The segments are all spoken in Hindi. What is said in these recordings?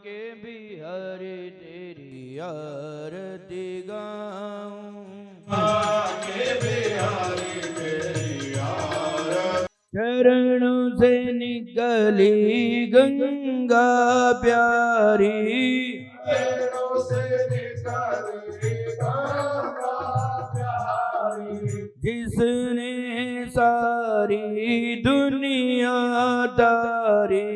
के बिहारी तेरी आरती गाऊं, के बिहारी तेरी आरती। चरणों से निकली गंगा प्यारी, चरणों से निकली गंगा प्यारी, जिसने सारी दुनिया तारी।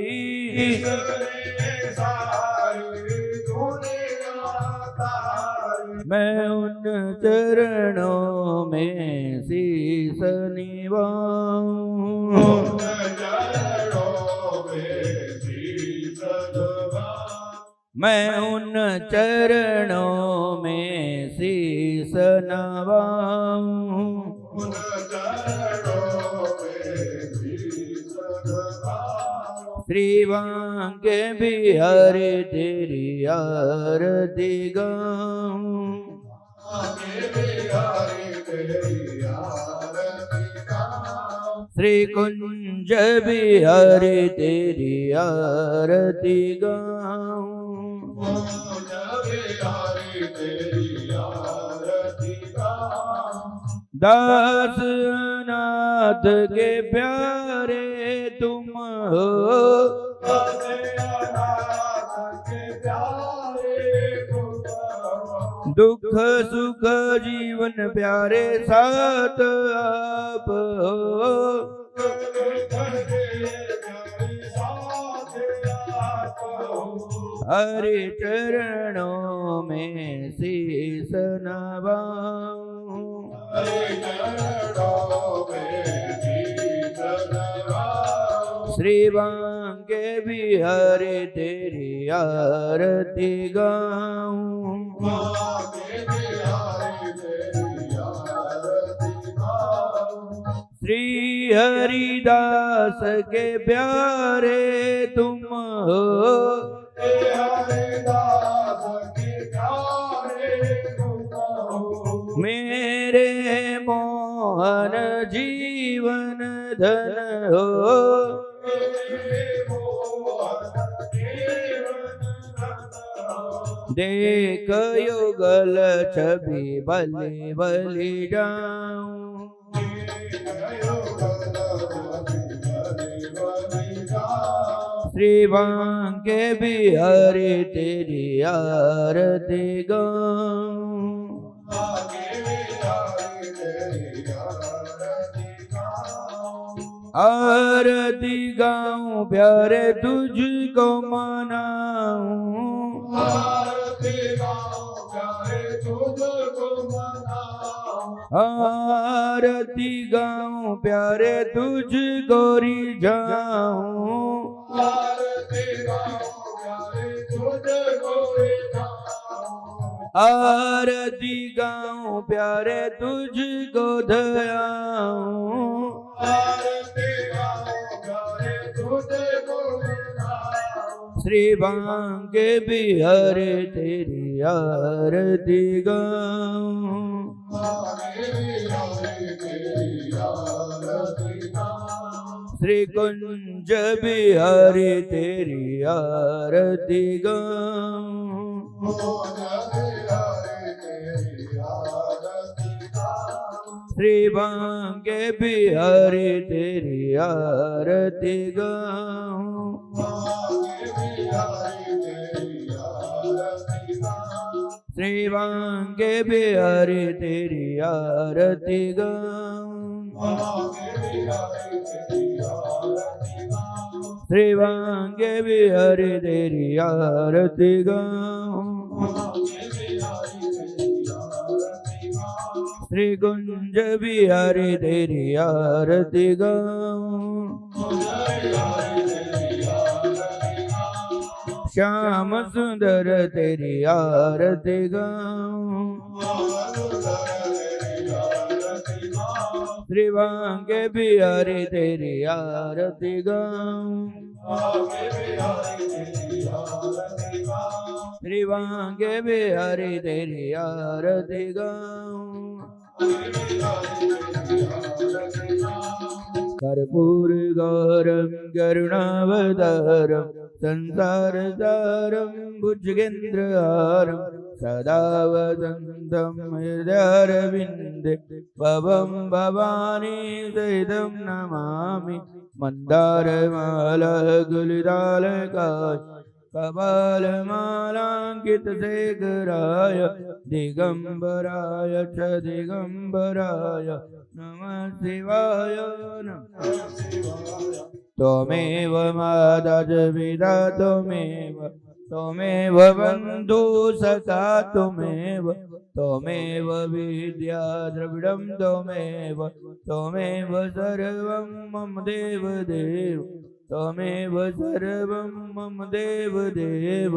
मैं उन चरणों में शीस निभाऊं, मैं उन चरणों में शीस नवाऊं। श्रीवांग बिहारी तेरी आरती गाऊं, श्री कुंज बिहारी तेरी आरती गाऊं, दास अनाथ के प्यारे तुम हो, दुख सुख जीवन प्यारे साथ आप हो। हरि चरणों में शीस नवाऊं, श्रीवांग बिहारी तेरी आरती गाऊं, श्री हरिदास के प्यारे तुम हो, मेरे मोहन जीवन धन हो। देख युगल छवि बलि बलि जाऊं, श्रीवांग बिहारी तेरी आरती गाऊं, आरती गाऊं प्यारे तुझको मनाऊं, आरती गाऊं प्यारे तुझको रिझाऊं, आरती गाऊं प्यारे तुझको धयाऊं, श्रीवांग बिहारी तेरी आरती गाऊं, श्री कुंज बिहारी तेरी आरती गाऊं, श्रीवांग बिहारी तेरी आरती गाऊं, श्रीवांग बिहारी तेरी आरती गाऊं, श्रीवांग बिहारी तेरी आरती गाऊं, श्री कुंज बिहारी तेरी आरती गाऊं, श्याम सुंदर तेरी आरती गाऊं, श्रीवांग बिहारी तेरी आरती गाऊं, श्रीवांग बिहारी तेरी आरती गाऊं, कर्पूरगौरं करुणावतारं संसारसारं भुजगेन्द्रहारं सदा वसन्तं हृदयारविन्दे भवं भवानी सहितं नमामि मन्दारमाला गुलिदालकाय कपालमालाङ्कितशेखराय दिगम्बराय च दिगम्बराय नमः शिवाय नमः शिवाय त्वमेव माता च पिता त्वमेव बन्धु सखा त्वमेव विद्या द्रविडं त्वमेव सर्वं मम देवदेव त्वमेव सर्वं मम देवदेव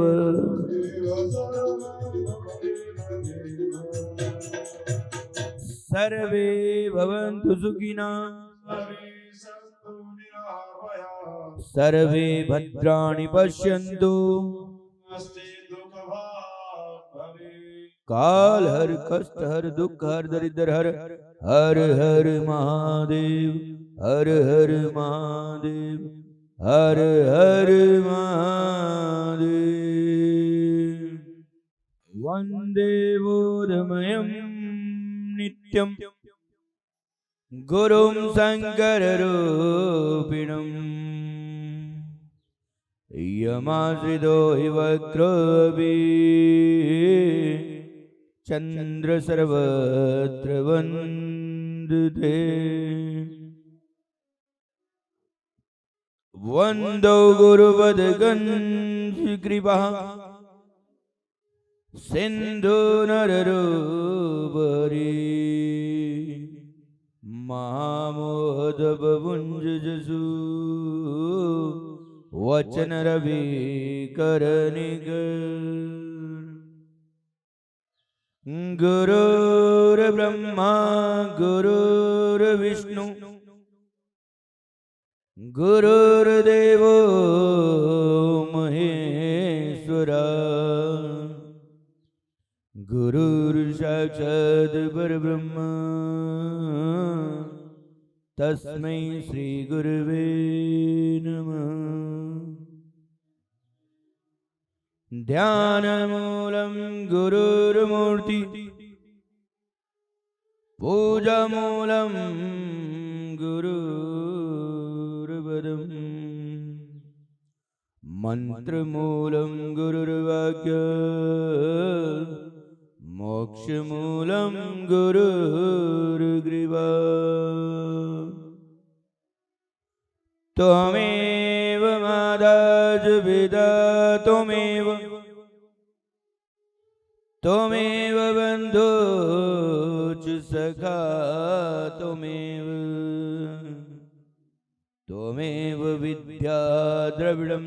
सर्वे भवन्तु सुखिनः सर्वे भद्राणि पश्यन्तु काल हर कष्ट हर दुख हर दरिद्र हर हर हर महादेव हर हर महादेव हर हर महादेव वन्दे बोधमयं नित्यं गुरुं शङ्कररूपिणम् यमाश्रितो हि वक्रोऽपि चन्द्र सर्वत्र वन्दते वन्दो गुरुपदगंशकृपः सिन्धु नररूपरि महामोदबभुञ्जसु वचन रवि करनिकर गुरुर्ब्रह्मा गुरुर्विष्णु गुरुर्देवो महेश्वरा गुरुर्साक्षात् परब्रह्म तस्मै श्री गुरुवे नमः ध्यानमूलं गुरुर्मूर्ति पूजामूलं गुरुर्पदम् मंत्रमूलं गुरुर्वाक्य मोक्षमूलं गुरुर्ग्रीवा त्वमेव माता च पिता त्वमेव बन्धु च सखा त्वमेव विद्या द्रविडं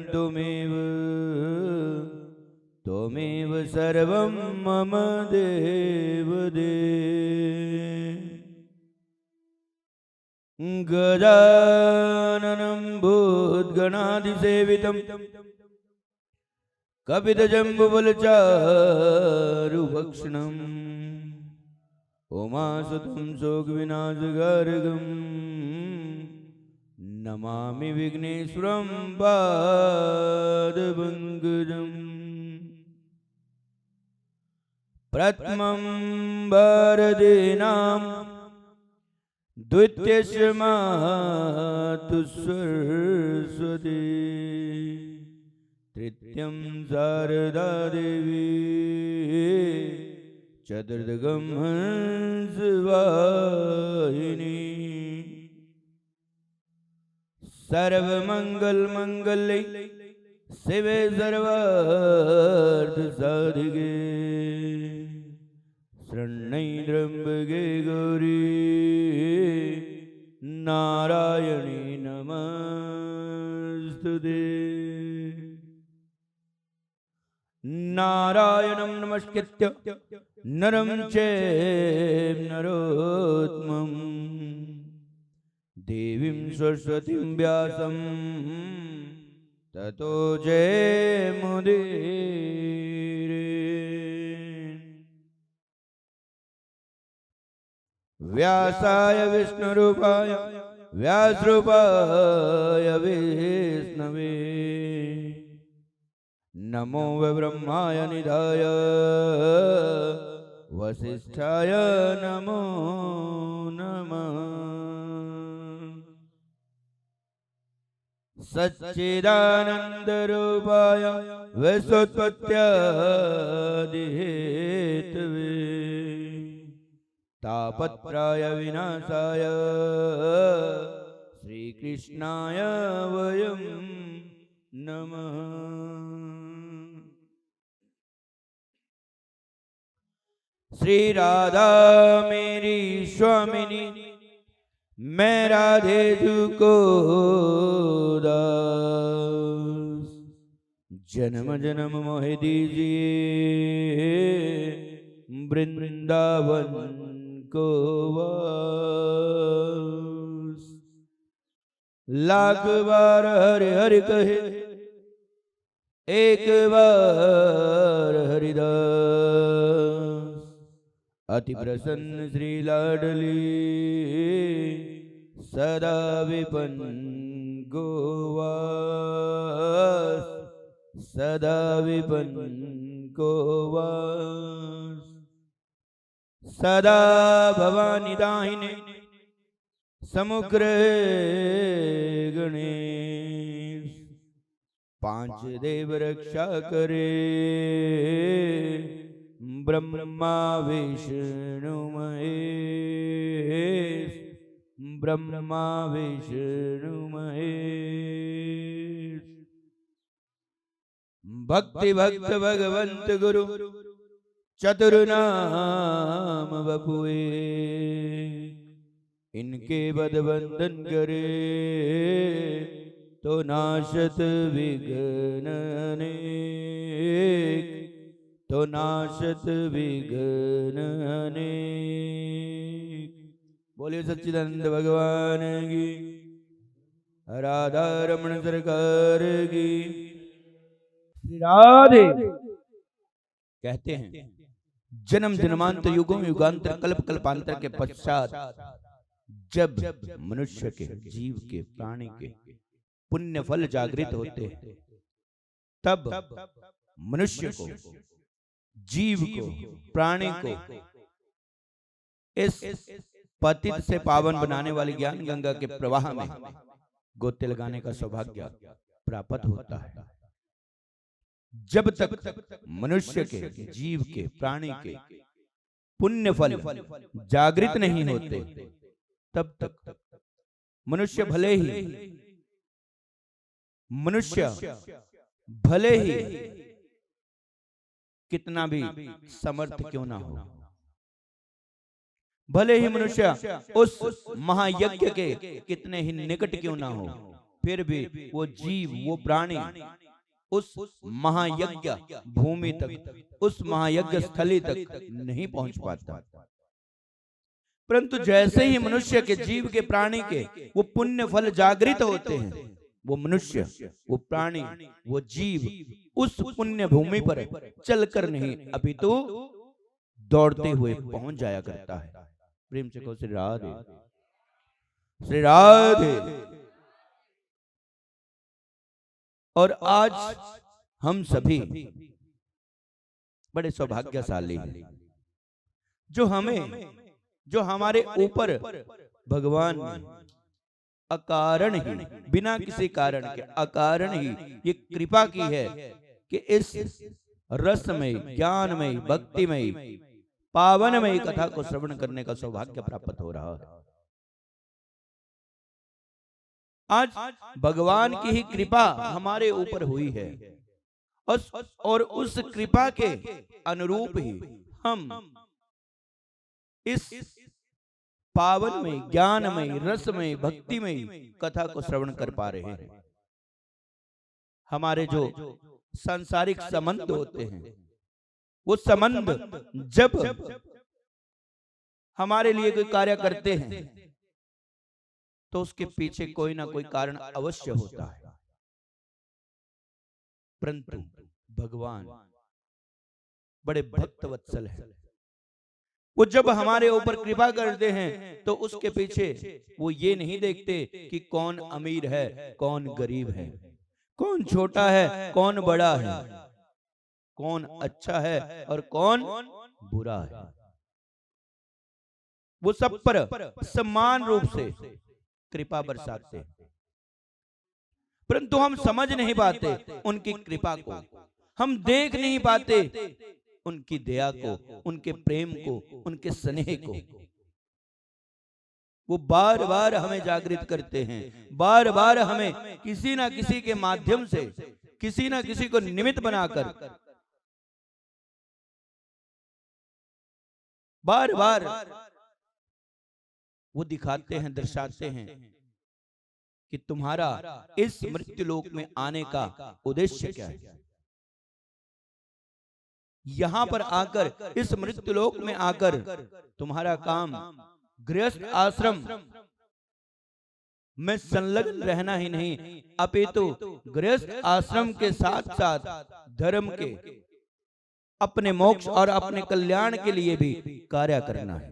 त्वमेव सर्वं मम देवदेव गजाननं भूतगणाधिसेवितं कपितजम्बुफलचारुभक्षणम् उमासुतं शोकविनाशकारकं नमामि विघ्नेश्वरं पादपङ्कजम् प्रथमं भारतीनां द्वितीयस्य मातु सरस्वती तृतीयं शारदा देवी चतुर्थकं हंसवाहिनी सर्वमंगलमंगले शिवे सर्वार्थसाधिके शरण्ये त्र्यंबके गौरी नारायणी नमस्तुते नारायणं नमस्कृत्य नरं चैव नरोत्तमं देवीं सरस्वतीं व्यासं ततो जयमुदीरये व्यासाय विष्णुरूपाय व्यासरूपाय विष्णवे नमो ब्रह्माय निधाय वसिष्ठाय नमो नमः सच्चिदानन्दरूपाय विश्वोत्पत्त्यादिहेतवे तापत्राय विनाशाय श्रीकृष्णाय वयं नमः। श्री राधा मेरी स्वामिनी मैं राधे को दास जन्म जन्म मोहि दीजिए वृंदावन को वास। लाख बार हरि हरि कहे एक बार हरिदास अति प्रसन्न श्री लाडली सदा विपन्न गोवास सदा विपन्न गोवास। सदा भवानी दाहिने समुग्र गणेश पांच देव रक्षा करे ब्रह्मा विष्णु महेश ब्रह्मा विष्णु महेश। भक्ति भक्त भगवंत गुरु चतुर्नाम बपुए इनके बदबंधन करे तो नाशत विघ्न अनेक तो नाशत विघ्न अनेक। बोलिए सच्चिदानंद भगवान की राधा रमण सरकार की राधे। कहते हैं जन्म जन्मांतर युगों युगांतर कल्प कल्पांतर के पश्चात जब मनुष्य के जीव के प्राणी के पुण्य फल जागृत होते हैं तब मनुष्य को जीव को प्राणी को इस पतित से पावन बनाने वाली ज्ञान गंगा के प्रवाह में गोते लगाने का सौभाग्य प्राप्त होता है। जब तक मनुष्य के जीव के प्राणी के पुण्य फल जागृत नहीं होते तब तक मनुष्य भले ही कितना भी समर्थ क्यों ना हो, भले ही मनुष्य उस महायज्ञ के कितने ही निकट क्यों ना हो, फिर भी वो जीव वो प्राणी उस महायज्ञ भूमि तक उस महायज्ञ स्थली तक नहीं पहुंच पाता। परंतु जैसे ही मनुष्य के जीव के प्राणी के वो पुण्य फल जागृत होते हैं वो मनुष्य वो प्राणी वो जीव उस पुण्य भूमि पर चलकर नहीं अपितु दौड़ते हुए पहुंच जाया करता है। प्रेम से कहो श्री राधे श्री राधे। और आज हम सभी बड़े सौभाग्यशाली हैं जो हमारे ऊपर भगवान अकारण ही बिना किसी कारण के अकारण ही ये कृपा की है कि इस रसमय ज्ञानमय भक्तिमय पावनमय कथा को श्रवण करने का सौभाग्य प्राप्त हो रहा है। आज भगवान की ही कृपा हमारे ऊपर हुई है और उस कृपा के अनुरूप ही हम इस पावनमय ज्ञानमय रसमय भक्तिमय कथा को श्रवण कर पा रहे हैं। हमारे जो सांसारिक संबंध होते हैं वो संबंध जब हमारे लिए कोई कार्य करते हैं तो उसके पीछे कोई ना कोई कारण अवश्य होता है। परंतु भगवान बड़े भक्त वत्सल है। वो जब हमारे ऊपर कृपा करते हैं तो उसके पीछे वो ये नहीं देखते कि कौन अमीर है, कौन गरीब है, कौन छोटा है, कौन बड़ा है, कौन अच्छा है और कौन बुरा है। वो सब पर समान रूप से कृपा बरसाते हैं, परंतु हम समझ नहीं पाते उनकी कृपा को, हम देख नहीं पाते उनकी दया को, उनके प्रेम को, उनके स्नेह को। वो बार बार हमें जागृत करते हैं, बार बार हमें किसी ना किसी के माध्यम से, किसी ना किसी को निमित्त बनाकर बार बार वो दिखाते हैं, दर्शाते हैं कि तुम्हारा इस मृत्यु लोक में आने का उद्देश्य क्या है। यहां पर आकर, इस मृत्यु लोक में आकर तुम्हारा काम गृहस्थ आश्रम में संलग्न रहना ही नहीं, अपितु गृहस्थ आश्रम के साथ साथ धर्म के, अपने मोक्ष और अपने कल्याण के लिए भी कार्य करना है।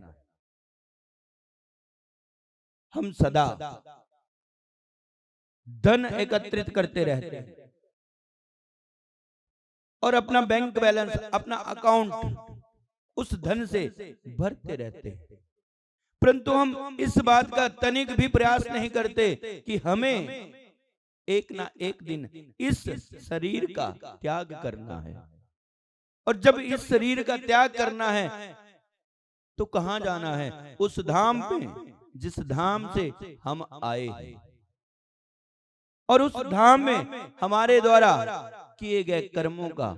हम सदा धन एकत्रित करते रहते हैं और अपना बैंक बैलेंस, अपना अकाउंट उस धन से भरते रहते हैं, परंतु हम इस बात का तनिक भी प्रयास नहीं करते कि हमें एक ना एक दिन इस शरीर का त्याग करना है। और जब इस शरीर का त्याग करना है तो कहां जाना है? उस धाम पे जिस धाम से हम आए हैं, और उस धाम में हमारे द्वारा किए गए कर्मों का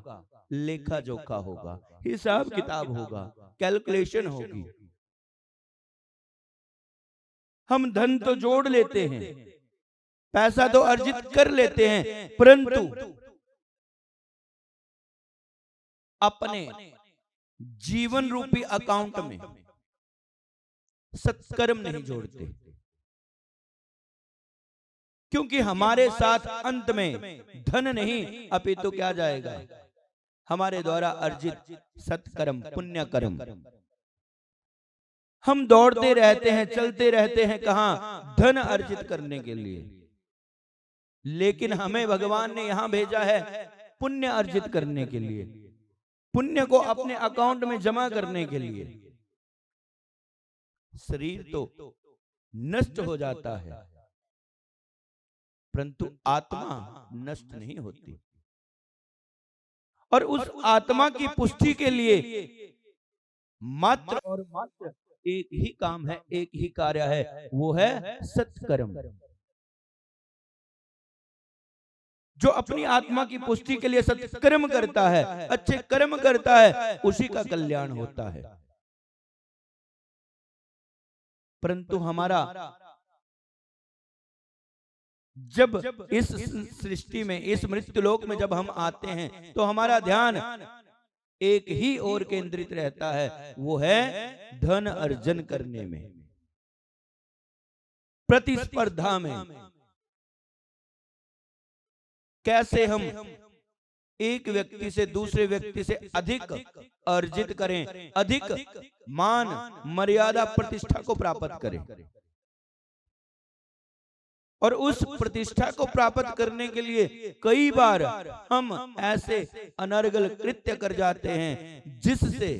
लेखा जोखा होगा, हिसाब किताब होगा, कैलकुलेशन होगी। हम धन तो जोड़ लेते हैं, पैसा तो अर्जित कर लेते हैं, परंतु अपने जीवन रूपी अकाउंट में सत्कर्म नहीं जोड़ते, क्योंकि हमारे साथ अंत में धन नहीं अपितु क्या जाएगा? हमारे द्वारा अर्जित सत्कर्म, पुण्य कर्म। हम दौड़ते रहते हैं, चलते रहते हैं, कहां? धन अर्जित करने के लिए, लेकिन हमें भगवान ने यहां भेजा है पुण्य अर्जित करने के लिए, पुण्य को अपने अकाउंट में जमा करने के लिए। शरीर तो नष्ट हो जाता है, परंतु आत्मा नष्ट नहीं होती, और उस आत्मा की पुष्टि के लिए मात्र और मात्र एक ही काम है, एक ही कार्य है, वो है सत्कर्म। जो अपनी आत्मा की पुष्टि के लिए सत्कर्म करता है, अच्छे कर्म करता है, उसी का कल्याण होता है। परंतु हमारा जब इस सृष्टि में, इस मृत्यु लोक में जब हम आते हैं तो हमारा ध्यान एक ही ओर केंद्रित रहता है, वो है धन अर्जन करने में, प्रतिस्पर्धा में। कैसे हम एक व्यक्ति से दूसरे व्यक्ति से अधिक अर्जित करें, अधिक मान मर्यादा प्रतिष्ठा को प्राप्त करें, और उस प्रतिष्ठा को प्राप्त करने के लिए कई बार हम ऐसे अनर्गल कृत्य कर जाते हैं जिससे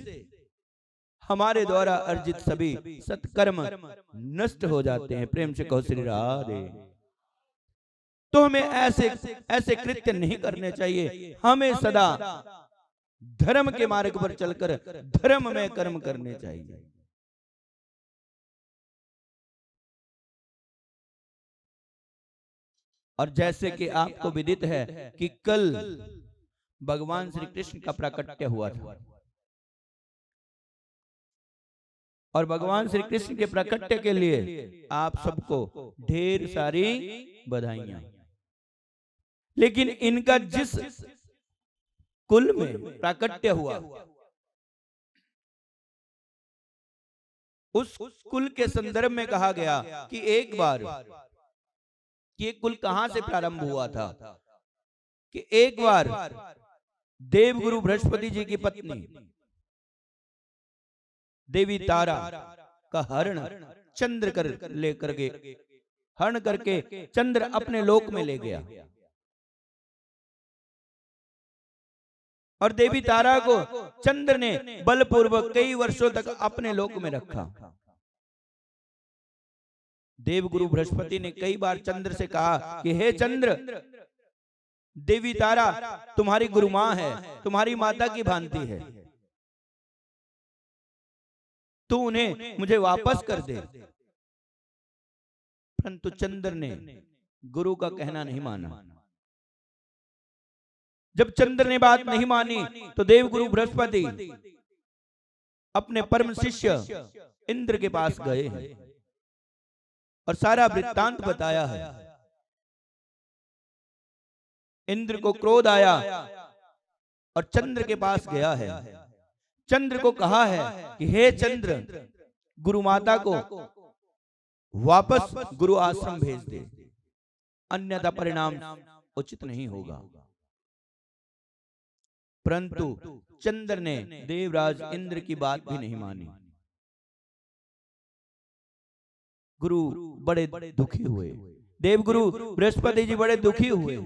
हमारे द्वारा अर्जित सभी सत्कर्म नष्ट हो जाते हैं। प्रेम से कहो श्री राधे। तो हमें ऐसे कृत्य नहीं करने चाहिए, हमें सदा धर्म के मार्ग पर चलकर धर्म में कर्म करने चाहिए। और जैसे कि आपको विदित है कि कल भगवान श्री कृष्ण का प्राकट्य हुआ था, और भगवान श्री कृष्ण के प्राकट्य के लिए आप सबको ढेर सारी बधाइयां। लेकिन इनका जिस कुल में प्राकट्य हुआ, उस कुल के संदर्भ में कहा गया कि एक बार ये कुल कहां से प्रारंभ हुआ था, कि एक बार देवगुरु बृहस्पति जी की पत्नी देवी तारा का हरण चंद्र कर लेकर के हरण करके चंद्र अपने लोक में ले गया और देवी तारा को चंद्र ने बलपूर्वक कई वर्षों तक अपने लोक में रखा। देवगुरु बृहस्पति ने कई बार चंद्र से कहा कि हे चंद्र, देवी तारा तुम्हारी गुरु मां है, तुम्हारी माता की भांति है, तू उन्हें मुझे वापस कर दे। परंतु चंद्र ने गुरु का कहना नहीं माना। जब चंद्र ने बात नहीं मानी तो देवगुरु बृहस्पति अपने परम शिष्य इंद्र के पास गए हैं और सारा वृत्तांत बताया है। इंद्र को क्रोध आया और चंद्र के पास गया है। चंद्र को कहा है कि हे चंद्र, गुरु माता को वापस गुरु आश्रम भेज दे, अन्यथा परिणाम उचित नहीं होगा। परंतु चंद्र ने देवराज इंद्र की बात भी नहीं मानी। गुरु बड़े दुखी हुए, देवगुरु बृहस्पति जी बड़े दुखी हुए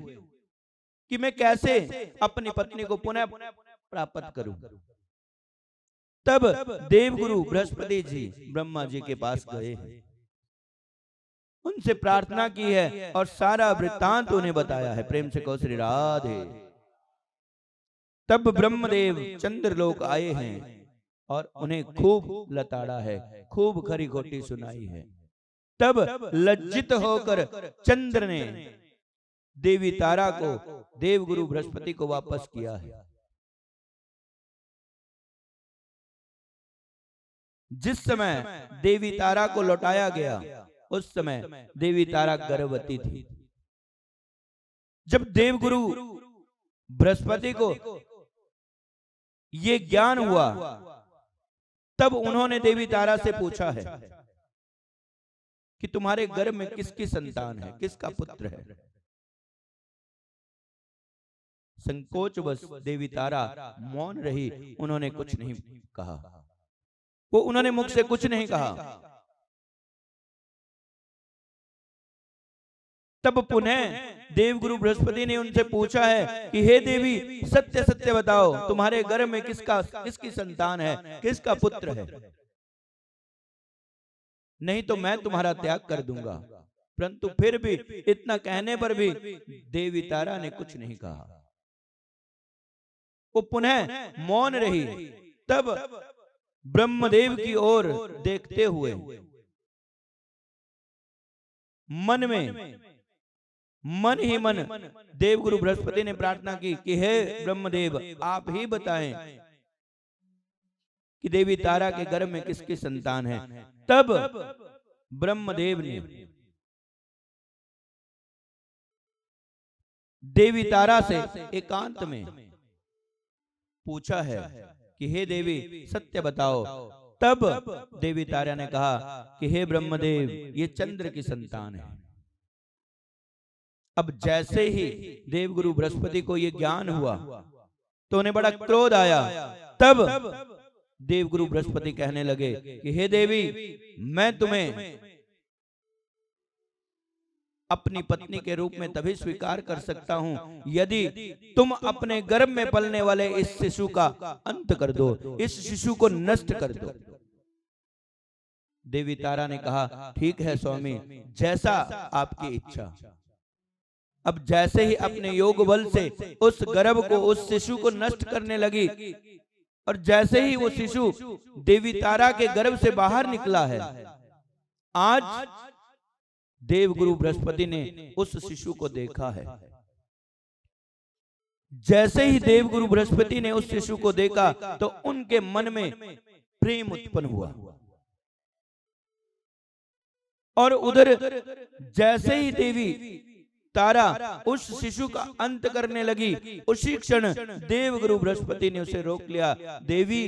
कि मैं कैसे अपनी पत्नी को पुनः प्राप्त करूं। तब देवगुरु बृहस्पति जी ब्रह्मा जी के पास गए हैं, उनसे प्रार्थना की है और सारा वृत्तांत उन्हें बताया है। प्रेम से कहो श्री राधे। तब ब्रह्मदेव चंद्रलोक आए हैं और उन्हें खूब लताड़ा है, खूब खरी खोटी सुनाई है। तब लज्जित होकर चंद्र ने देवी तारा को देवगुरु बृहस्पति को वापस किया है। जिस समय देवी तारा को लौटाया गया उस समय देवी तारा गर्भवती थी। जब देवगुरु बृहस्पति को ये ज्ञान हुआ तब उन्होंने देवी तारा से पूछा है कि तुम्हारे गर्भ में किसकी संतान है, किसका पुत्र है। संकोचवश देवी तारा मौन रही, उन्होंने कुछ नहीं कहा। वो उन्होंने मुख से कुछ नहीं कहा। तब पुनः देवगुरु बृहस्पति ने उनसे पूछा है कि हे देवी, सत्य सत्य बताओ, तुम्हारे गर्भ में किसकी संतान है, किसका पुत्र है, नहीं तो मैं तुम्हारा त्याग कर दूंगा। परंतु फिर भी इतना कहने पर भी देवी तारा ने कुछ नहीं कहा। वो पुनः मौन रही। तब ब्रह्मदेव की ओर देखते हुए मन ही मन देवगुरु बृहस्पति ने प्रार्थना की कि हे ब्रह्मदेव, आप ही बताएं कि देवी तारा के गर्भ में किसकी संतान है। तब ब्रह्मदेव ने देवी तारा से एकांत में पूछा है कि हे देवी, सत्य बताओ। तब देवी तारा ने कहा कि हे ब्रह्मदेव, ये चंद्र की संतान है। अब जैसे ही देवगुरु बृहस्पति को ये ज्ञान हुआ तो उन्हें बड़ा क्रोध आया। तब देवगुरु बृहस्पति कहने लगे कि हे देवी, मैं तुम्हें अपनी पत्नी के रूप में तभी स्वीकार कर सकता हूं यदि तुम अपने गर्भ में पलने वाले इस शिशु का अंत कर दो, इस शिशु को नष्ट कर दो। देवी तारा ने कहा ठीक है स्वामी, जैसा आपकी इच्छा। अब जैसे ही अपने योग बल से उस गर्भ को, उस शिशु को नष्ट करने लगी और जैसे ही वो शिशु देवी तारा के गर्भ से बाहर निकला है, आज देवगुरु बृहस्पति ने उस शिशु को देखा है। जैसे ही देवगुरु बृहस्पति ने उस शिशु को देखा तो उनके मन में प्रेम उत्पन्न हुआ और उधर जैसे ही देवी तारा उस शिशु का अंत करने लगी, उसी क्षण देवगुरु बृहस्पति ने उसे रोक लिया। देवी,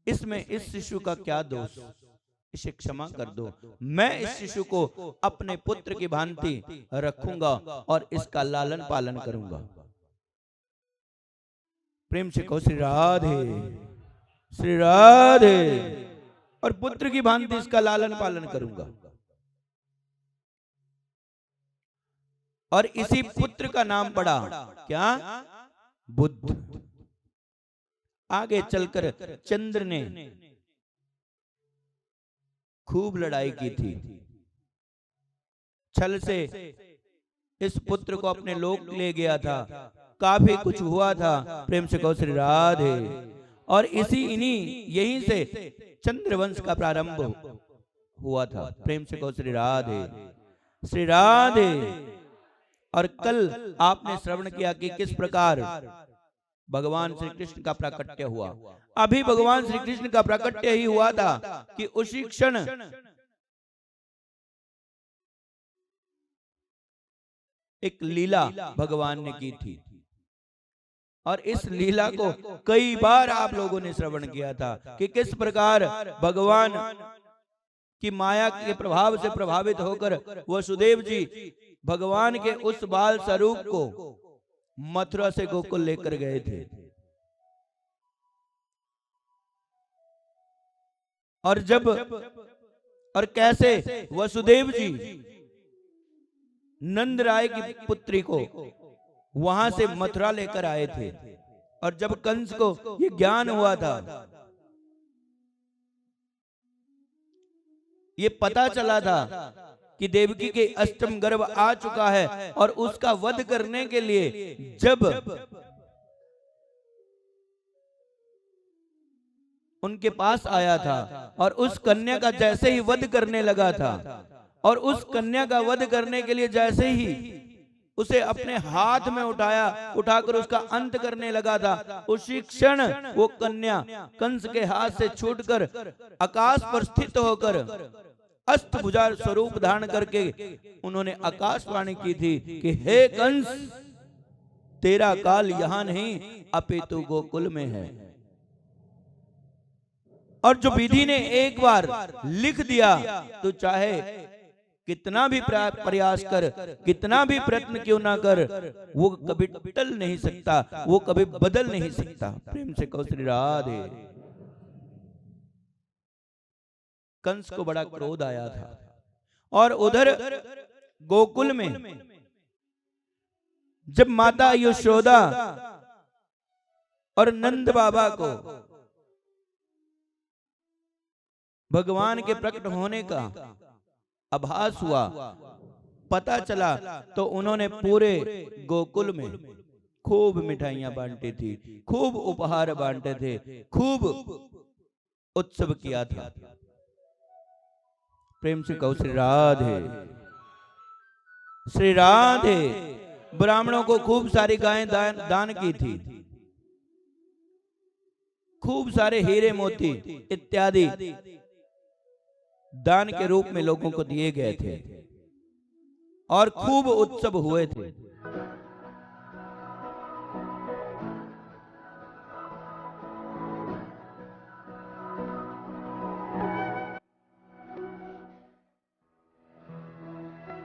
इसमें इस शिशु का क्या दोष, इसे क्षमा कर दो। मैं इस शिशु को अपने पुत्र की भांति रखूंगा और इसका लालन पालन करूंगा। प्रेम से कहो श्री राधे। श्री राधे। और पुत्र की भांति इसका लालन पालन करूंगा। और इसी पुत्र का नाम पड़ा क्या? बुद्ध। आगे चलकर चंद्र ने खूब लड़ाई की थी, छल से इस पुत्र को अपने लोक ले गया था, काफी कुछ हुआ था। प्रेम से कहो श्री राधे। और यहीं से चंद्रवंश का प्रारंभ हुआ था। प्रेम से कहो श्री राधे, श्री राधे। और कल आपने श्रवण किया कि किस प्रकार भगवान श्री कृष्ण का प्राकट्य हुआ। अभी भगवान श्री कृष्ण का प्राकट्य ही हुआ था कि उसी क्षण एक लीला भगवान ने की थी। और इस लीला को कई बार आप लोगों ने श्रवण किया था कि किस प्रकार भगवान की माया के प्रभाव से प्रभावित होकर वसुदेव जी भगवान के उस बाल स्वरूप को मथुरा से गोकुल लेकर गए थे। और कैसे वसुदेव जी नंद राय की पुत्री को वहां से मथुरा लेकर आए थे। और जब कंस को ये ज्ञान हुआ था, ये पता चला था कि देवकी के अष्टम गर्भ आ चुका है, और उसका वध करने के लिए जब उनके पास आया था और उस कन्या का जैसे ही वध करने लगा था, और उस कन्या का वध करने के लिए जैसे ही उसे अपने हाथ में उठाकर उसका अंत करने लगा था, उसी क्षण वो कन्या कंस के हाथ से छूटकर आकाश पर स्थित होकर अष्टभुजा स्वरूप धारण करके उन्होंने आकाशवाणी की थी कि हे कंस, तेरा काल यहां नहीं अपितु गोकुल में है। और जो विधि ने एक बार लिख दिया तो चाहे कितना भी प्रयास कर, कितना भी प्रयत्न क्यों ना कर, वो कभी टल नहीं सकता, वो कभी बदल नहीं सकता। प्रेम से कहो श्री राधे। कंस को बड़ा क्रोध आया था, और उधर गोकुल में जब माता यशोदा और नंद बाबा को भगवान के प्रकट होने का आभास हुआ, पता चला, तो उन्होंने पूरे गोकुल में खूब मिठाइयां बांटी थी, खूब उपहार बांटे थे, खूब उत्सव किया था। प्रेम से कहो श्री राधे, श्री राधे। ब्राह्मणों को खूब सारी गायें दान की थी, खूब सारे हीरे मोती इत्यादि दान के रूप में लोगों को दिए गए थे, और खूब उत्सव हुए थे।